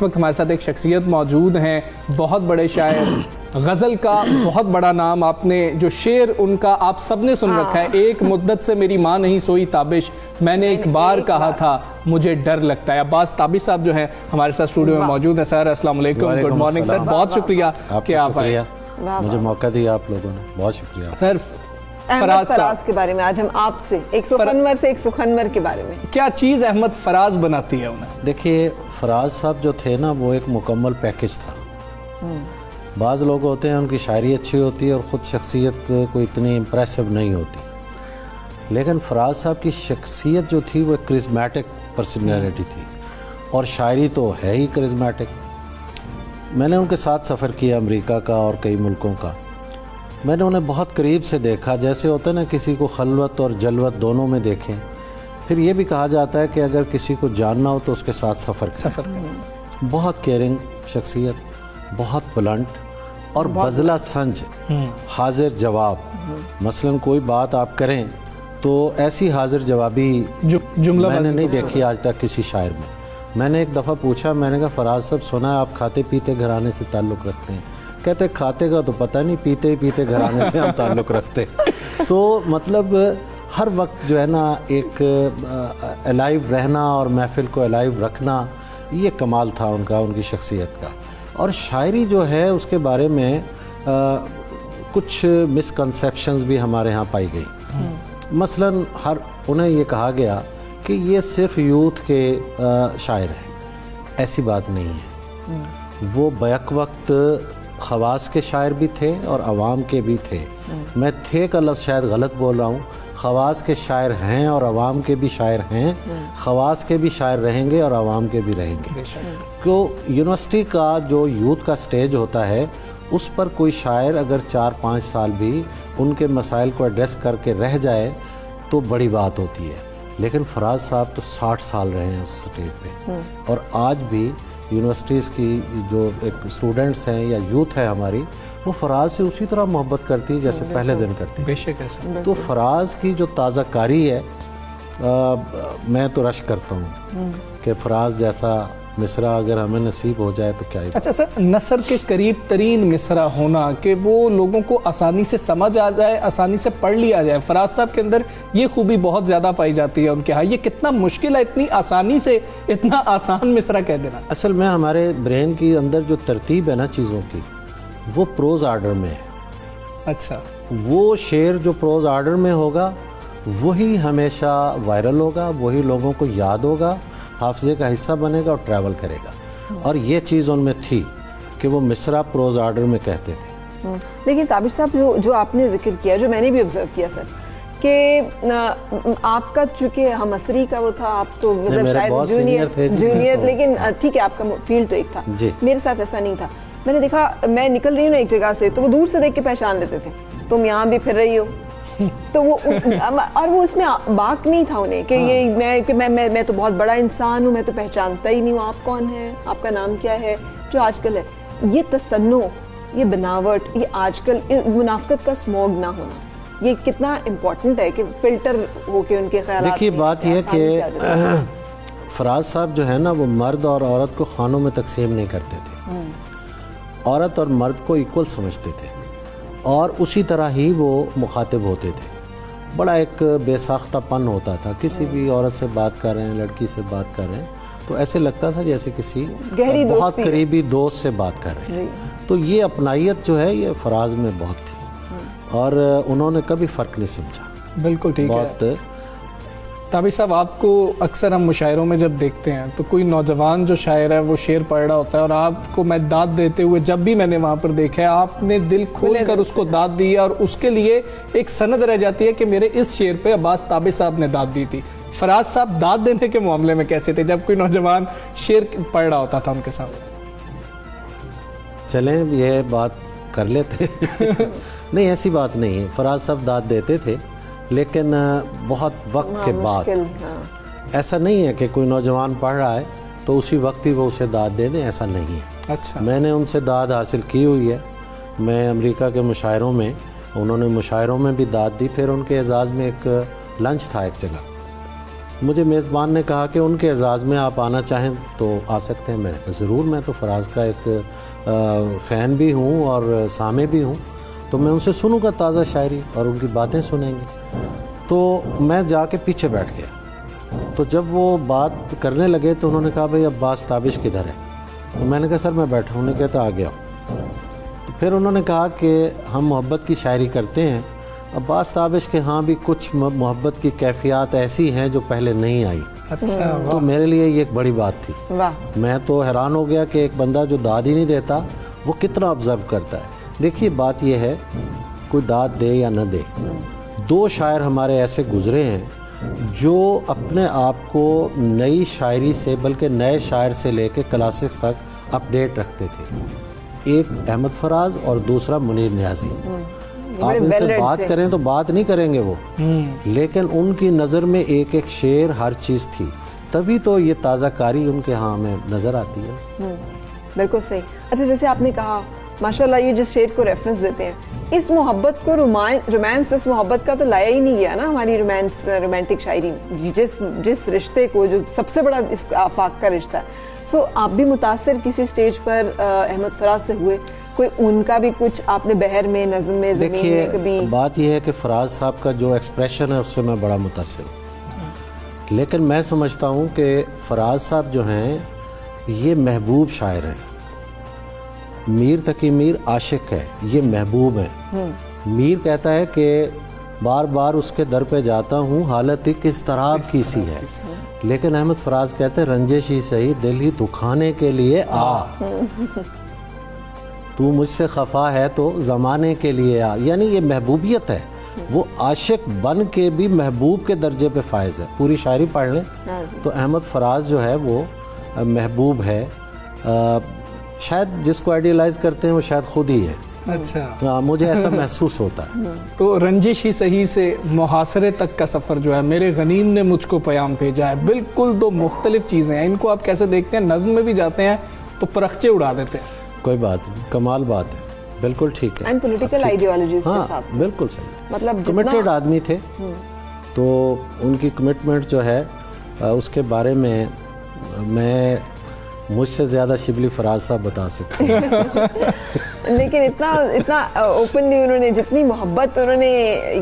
اس وقت ہمارے ساتھ ایک شخصیت موجود ہیں, بہت بڑے شاعر, غزل کا بہت بڑا نام. آپ نے جو شعر ان کا آپ سب نے سن رکھا ہے, ایک مدت سے میری ماں نہیں سوئی تابش, میں نے ایک بار کہا تھا مجھے ڈر لگتا ہے. عباس تابش صاحب جو ہیں ہمارے ساتھ اسٹوڈیو میں موجود ہیں. سر السلام علیکم, گڈ مارننگ سر, بہت شکریہ کہ آپ آئے, مجھے موقع دیا آپ لوگوں نے, بہت شکریہ. سر فراز کے بارے میں آج ہم آپ سے ایک سخنور سے ایک سخنور کے بارے میں, کیا چیز احمد فراز بناتی ہے انہیں؟ دیکھیے فراز صاحب جو تھے نا وہ ایک مکمل پیکج تھا. بعض لوگ ہوتے ہیں ان کی شاعری اچھی ہوتی ہے اور خود شخصیت کوئی اتنی امپریسو نہیں ہوتی, لیکن فراز صاحب کی شخصیت جو تھی وہ ایک کرزمیٹک پرسنالٹی تھی, اور شاعری تو ہے ہی کرزمیٹک. میں نے ان کے ساتھ سفر کیا امریکہ کا اور کئی ملکوں کا. میں نے انہیں بہت قریب سے دیکھا, جیسے ہوتا ہے نا کسی کو خلوت اور جلوت دونوں میں دیکھیں. پھر یہ بھی کہا جاتا ہے کہ اگر کسی کو جاننا ہو تو اس کے ساتھ سفر کریں. بہت کیئرنگ شخصیت, بہت بلنٹ اور بزلہ سنج, حاضر جواب. مثلا کوئی بات آپ کریں تو ایسی حاضر جوابی میں نے نہیں دیکھی آج تک کسی شاعر میں. میں نے ایک دفعہ پوچھا, میں نے کہا فراز صاحب سنا ہے آپ کھاتے پیتے گھرانے سے تعلق رکھتے ہیں. کہتے کھاتے کا تو پتہ نہیں, پیتے پیتے گھرانے سے ہم تعلق رکھتے. تو مطلب ہر وقت جو ہے نا ایک الائیو رہنا اور محفل کو الائیو رکھنا, یہ کمال تھا ان کا, ان کی شخصیت کا. اور شاعری جو ہے اس کے بارے میں کچھ مسکنسیپشنز بھی ہمارے ہاں پائی گئی. مثلا انہیں یہ کہا گیا کہ یہ صرف یوتھ کے شاعر ہیں. ایسی بات نہیں ہے, وہ بیک وقت خواص کے شاعر بھی تھے اور عوام کے بھی تھے. میں تھے کا لفظ شاید غلط بول رہا ہوں, خواص کے شاعر ہیں اور عوام کے بھی شاعر ہیں, خواص کے بھی شاعر رہیں گے اور عوام کے بھی رہیں گے. تو یونیورسٹی کا جو یوتھ کا سٹیج ہوتا ہے اس پر کوئی شاعر اگر 4-5 سال بھی ان کے مسائل کو ایڈریس کر کے رہ جائے تو بڑی بات ہوتی ہے. لیکن فراز صاحب تو 60 سال رہے ہیں اس سٹیج پہ, اور آج بھی یونیورسٹیز کی جو ایک اسٹوڈنٹس ہیں یا یوتھ ہے ہماری, وہ فراز سے اسی طرح محبت کرتی ہے جیسے پہلے دن کرتی. بے شک ایسا. تو فراز کی جو تازہ کاری ہے, میں تو رشک کرتا ہوں کہ فراز جیسا مصرع اگر ہمیں نصیب ہو جائے تو کیا ہی. اچھا سر, نثر کے قریب ترین مصرع ہونا کہ وہ لوگوں کو آسانی سے سمجھ آ جائے, آسانی سے پڑھ لیا جائے, فراز صاحب کے اندر یہ خوبی بہت زیادہ پائی جاتی ہے ان کے ہاں. یہ کتنا مشکل ہے اتنی آسانی سے اتنا آسان مصرع کہہ دینا؟ اصل میں ہمارے برین کی اندر جو ترتیب ہے نا چیزوں کی, وہ پروز آرڈر میں ہے. اچھا, وہ شعر جو پروز آرڈر میں ہوگا وہی ہمیشہ وائرل ہوگا, وہی لوگوں کو یاد ہوگا, حافظے کا حصہ بنے گا اور ٹریول کرے گا. اور یہ چیز ان میں تھی کہ وہ مصرع پروز آرڈر میں کہتے تھے. لیکن تابش صاحب جو آپ نے ذکر کیا, جو میں نے بھی آبزرو کیا سر, کہ آپ کا چونکہ ہم عصری کا وہ تھا, آپ تو مطلب شاید جونیئر, لیکن ٹھیک ہے آپ کا فیلڈ تو ایک تھا. میرے ساتھ ایسا نہیں تھا. میں نے دیکھا, میں نکل رہی ہوں ایک جگہ سے تو وہ دور سے دیکھ کے پہچان لیتے تھے, تم یہاں بھی پھر رہی ہو. تو وہ اور وہ اس میں باک نہیں تھا انہیں کہ یہ میں تو بہت بڑا انسان ہوں, میں تو پہچانتا ہی نہیں ہوں آپ کون ہیں, آپ کا نام کیا ہے. جو آج کل ہے یہ تصنع, یہ بناوٹ, یہ آج کل منافقت کا اسموگ نہ ہونا, یہ کتنا امپورٹنٹ ہے کہ فلٹر ہو کے ان کے خیالات. دیکھیے بات یہ ہے کہ فراز صاحب جو ہے نا وہ مرد اور عورت کو خانوں میں تقسیم نہیں کرتے تھے, عورت اور مرد کو ایکول سمجھتے تھے, اور اسی طرح ہی وہ مخاطب ہوتے تھے. بڑا ایک بے ساختہ پن ہوتا تھا, کسی بھی عورت سے بات کر رہے ہیں, لڑکی سے بات کر رہے ہیں تو ایسے لگتا تھا جیسے کسی بہت قریبی دوست سے بات کر رہے ہیں. تو یہ اپنائیت جو ہے یہ فراز میں بہت تھی, اور انہوں نے کبھی فرق نہیں سمجھا. بالکل ٹھیک ہے. تابش صاحب, آپ کو اکثر ہم مشاعروں میں جب دیکھتے ہیں تو کوئی نوجوان جو شاعر ہے وہ شعر پڑھ رہا ہوتا ہے, اور آپ کو میں داد دیتے ہوئے جب بھی میں نے وہاں پر دیکھا ہے آپ نے دل کھول کر اس کو داد دی, اور اس کے لیے ایک سند رہ جاتی ہے کہ میرے اس شعر پہ عباس تابش صاحب نے داد دی تھی. فراز صاحب داد دینے کے معاملے میں کیسے تھے جب کوئی نوجوان شعر پڑھ رہا ہوتا تھا ان کے سامنے؟ چلیں یہ بات کر لیتے. نہیں ایسی بات نہیں ہے, فراز صاحب داد دیتے تھے لیکن بہت وقت کے بعد. ایسا نہیں ہے کہ کوئی نوجوان پڑھ رہا ہے تو اسی وقت ہی وہ اسے داد دے دیں, ایسا نہیں ہے. اچھا, میں نے ان سے داد حاصل کی ہوئی ہے. میں امریکہ کے مشاعروں میں, انہوں نے مشاعروں میں بھی داد دی. پھر ان کے اعزاز میں ایک لنچ تھا ایک جگہ, مجھے میزبان نے کہا کہ ان کے اعزاز میں آپ آنا چاہیں تو آ سکتے ہیں. میں نے کہا ضرور, میں تو فراز کا ایک فین بھی ہوں اور سامع بھی ہوں, تو میں ان سے سنوں گا تازہ شاعری اور ان کی باتیں سنیں گے. تو میں جا کے پیچھے بیٹھ گیا. تو جب وہ بات کرنے لگے تو انہوں نے کہا بھئی عباس تابش کدھر ہے؟ تو میں نے کہا سر میں بیٹھا ہوں. انہوں نے کہا آ گیا. تو پھر انہوں نے کہا کہ ہم محبت کی شاعری کرتے ہیں. عباس تابش کے ہاں بھی کچھ محبت کی کیفیات ایسی ہیں جو پہلے نہیں آئی. اچھا, تو میرے لیے یہ ایک بڑی بات تھی. واہ, میں تو حیران ہو گیا کہ ایک بندہ جو داد ہی نہیں دیتا وہ کتنا آبزرو کرتا ہے. دیکھیے بات یہ ہے, کوئی داد دے یا نہ دے, دو شاعر ہمارے ایسے گزرے ہیں جو اپنے آپ کو نئی شاعری سے بلکہ نئے شاعر سے لے کے کلاسکس تک اپڈیٹ رکھتے تھے. ایک احمد فراز اور دوسرا منیر نیازی. آپ ان سے بات کریں تو بات نہیں کریں گے وہ, لیکن ان کی نظر میں ایک ایک شعر ہر چیز تھی. تبھی تو یہ تازہ کاری ان کے ہاں ہمیں نظر آتی ہے. بالکل صحیح. اچھا, جیسے آپ نے کہا ماشاءاللہ یہ جس شعر کو ریفرنس دیتے ہیں, اس محبت کو رومانس, اس محبت کا تو لایا ہی نہیں گیا نا ہماری رومانٹک شاعری میں. جس رشتے کو, جو سب سے بڑا اس آفاق کا رشتہ ہے. سو آپ بھی متاثر کسی سٹیج پر احمد فراز سے ہوئے؟ کوئی ان کا بھی کچھ آپ نے بحر میں, نظم میں, زمین میں کبھی؟ دیکھیے بات یہ ہے کہ فراز صاحب کا جو ایکسپریشن ہے اس سے میں بڑا متاثر ہوں, لیکن میں سمجھتا ہوں کہ فراز صاحب جو ہیں یہ محبوب شاعر ہیں. میر تقی میر عاشق ہے, یہ محبوب ہیں. میر کہتا ہے کہ بار بار اس کے در پہ جاتا ہوں, حالت ایک اضطراب کی سی ہے. لیکن احمد فراز کہتے ہیں رنجش ہی سہی دل ہی دکھانے کے لیے آ, تو مجھ سے خفا ہے تو زمانے کے لیے آ. یعنی یہ محبوبیت ہے, وہ عاشق بن کے بھی محبوب کے درجے پہ فائز ہے. پوری شاعری پڑھ لیں تو احمد فراز جو ہے وہ محبوب ہے. شاید جس کو آئیڈیلائز کرتے ہیں وہ شاید خود ہی ہے. اچھا, مجھے ایسا محسوس ہوتا ہے. تو رنجش ہی صحیح سے محاصرے تک کا سفر جو ہے, میرے غنیم نے مجھ کو پیام بھیجا ہے, بالکل دو مختلف چیزیں ہیں. ان کو آپ کیسے دیکھتے ہیں؟ نظم میں بھی جاتے ہیں تو پرخچے اڑا دیتے ہیں. کوئی بات نہیں, کمال بات ہے, بالکل ٹھیک ہے. اینڈ پولیٹیکل آئیڈیالوجی اس کے ساتھ بالکل صحیح. مطلب کمیٹڈ آدمی تھے, تو ان کی کمٹمنٹ جو ہے اس کے بارے میں مجھ سے زیادہ شبلی فراز صاحب بتا سکتے ہیں. لیکن اتنا اوپنلی انہوں نے, جتنی محبت انہوں نے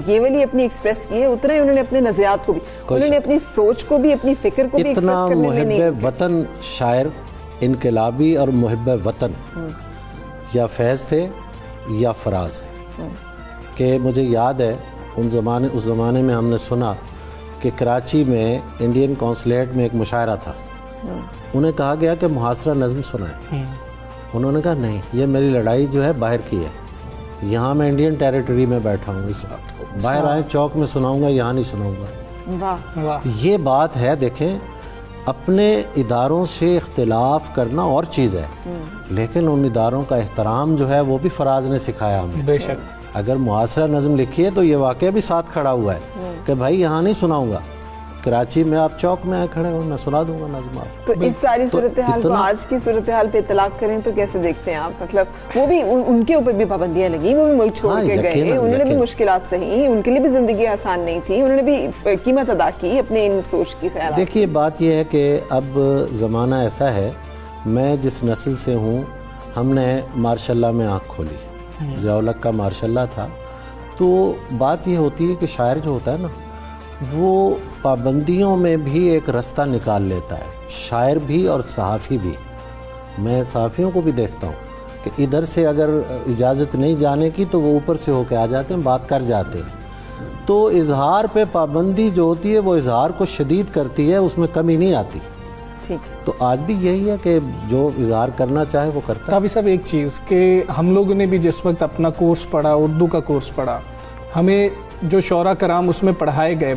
یہ والی اپنی ایکسپریس کی ہے, اتنا ہی انہوں نے اپنے نظریات کو بھی, انہوں نے اپنی سوچ کو بھی, اپنی فکر کو بھی ایکسپریس کرنے میں نہیں. محب وطن شاعر, انقلابی اور محب وطن یا فیض تھے یا فراز ہیں. کہ مجھے یاد ہے اس زمانے میں ہم نے سنا کہ کراچی میں انڈین قونصلیٹ میں ایک مشاعرہ تھا. انہیں کہا گیا کہ محاصرہ نظم سنائیں. انہوں نے کہا نہیں, یہ میری لڑائی جو ہے باہر کی ہے, یہاں میں انڈین ٹیریٹری میں بیٹھا ہوں, اس باہر آئیں چوک میں سناؤں گا, یہاں نہیں سناؤں گا. یہ بات ہے. دیکھیں اپنے اداروں سے اختلاف کرنا اور چیز ہے, لیکن ان اداروں کا احترام جو ہے وہ بھی فراز نے سکھایا ہمیں. بے شک. اگر محاصرہ نظم لکھی ہے تو یہ واقعہ بھی ساتھ کھڑا ہوا ہے کہ بھائی یہاں نہیں سناؤں گا, کراچی میں آپ چوک میں آئے کھڑے ہو, میں سنا دوں گا نظم آپ. تو اس ساری صورتحال کو, آج کی صورتحال پہ اطلاق کریں تو کیسے دیکھتے ہیں آپ؟ مطلب وہ بھی ان کے اوپر بھی پابندیاں لگی, وہ بھی ملک چھوڑ کے گئے, انہوں نے بھی مشکلات سہی, ان کے لیے بھی زندگی آسان نہیں تھی, انہوں نے بھی قیمت ادا کی اپنے ان سوچ کی خیالات. دیکھیے بات یہ ہے کہ اب زمانہ ایسا ہے, میں جس نسل سے ہوں, ہم نے ماشاء اللہ میں آنکھ کھولی, ضیاء الحق کا ماشاء اللہ تھا. تو بات یہ ہوتی ہے کہ شاعر جو ہوتا ہے نا, وہ پابندیوں میں بھی ایک رستہ نکال لیتا ہے, شاعر بھی اور صحافی بھی. میں صحافیوں کو بھی دیکھتا ہوں کہ ادھر سے اگر اجازت نہیں جانے کی تو وہ اوپر سے ہو کے آ جاتے ہیں, بات کر جاتے ہیں. تو اظہار پہ پابندی جو ہوتی ہے وہ اظہار کو شدید کرتی ہے, اس میں کمی نہیں آتی. تو آج بھی یہی ہے کہ جو اظہار کرنا چاہے وہ کرتا ہے. تابی صاحب ایک چیز کہ ہم لوگوں نے بھی جس وقت اپنا کورس پڑھا, اردو کا کورس پڑھا, ہمیں جو شعراء کرام اس میں پڑھائے گئے,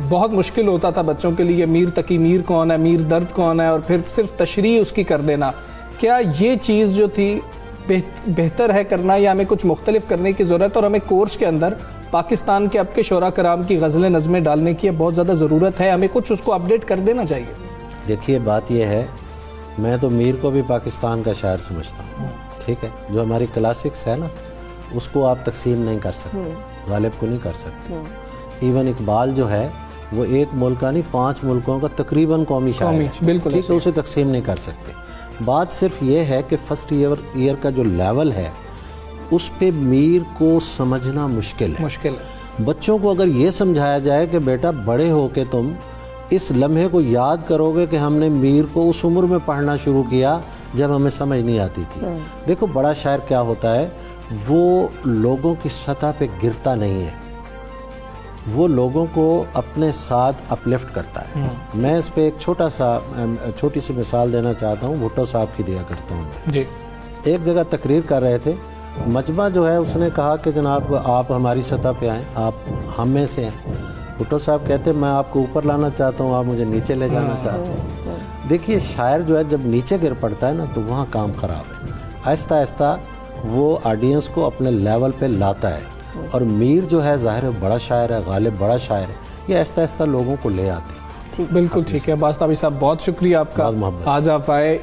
بہت مشکل ہوتا تھا بچوں کے لیے میر تقی میر کون ہے, میر درد کون ہے, اور پھر صرف تشریح اس کی کر دینا. کیا یہ چیز جو تھی بہتر ہے کرنا, یا ہمیں کچھ مختلف کرنے کی ضرورت, اور ہمیں کورس کے اندر پاکستان کے اب کے شعراء کرام کی غزلیں نظمیں ڈالنے کی بہت زیادہ ضرورت ہے, ہمیں کچھ اس کو اپڈیٹ کر دینا چاہیے؟ دیکھیے بات یہ ہے, میں تو میر کو بھی پاکستان کا شاعر سمجھتا ہوں, ٹھیک ہے. جو ہماری کلاسکس ہے نا, اس کو آپ تقسیم نہیں کر سکتے, غالب کو نہیں کر سکتے. ایون اقبال جو ہے وہ ایک ملک کا نہیں 5 ملکوں کا تقریباً قومی شاعر ہے، بالکل ٹھیک ہے، اسے تقسیم نہیں کر سکتے۔ بات صرف یہ ہے کہ فرسٹ ایئر کا جو لیول ہے اس پہ میر کو سمجھنا مشکل ہے۔ بچوں کو اگر یہ سمجھایا جائے کہ بیٹا بڑے ہو کے تم اس لمحے کو یاد کرو گے کہ ہم نے میر کو اس عمر میں پڑھنا شروع کیا جب ہمیں سمجھ نہیں آتی تھی۔ دیکھو بڑا شاعر کیا ہوتا ہے، وہ لوگوں کی سطح پہ گرتا نہیں ہے، وہ لوگوں کو اپنے ساتھ اپلفٹ کرتا ہے۔ میں اس پہ ایک چھوٹی سی مثال دینا چاہتا ہوں، بھٹو صاحب کی دیا کرتا ہوں جی۔ ایک جگہ تقریر کر رہے تھے، مجمع جو ہے اس نے کہا کہ جناب آپ ہماری سطح پہ آئیں، آپ ہم میں سے ہیں۔ بھٹو صاحب کہتے ہیں میں آپ کو اوپر لانا چاہتا ہوں، آپ مجھے نیچے لے جانا چاہتے ہیں۔ دیکھیے شاعر جو ہے جب نیچے گر پڑتا ہے نا تو وہاں کام خراب ہے۔ آہستہ آہستہ وہ آڈینس کو اپنے لیول پہ لاتا ہے، اور میر جو ہے ظاہر بڑا شاعر ہے، غالب بڑا شاعر ہے، یہ آہستہ آہستہ لوگوں کو لے آتے ہیں۔ بالکل ٹھیک ہے عباس طابی صاحب، بہت شکریہ آپ کا، آج آپ آئے۔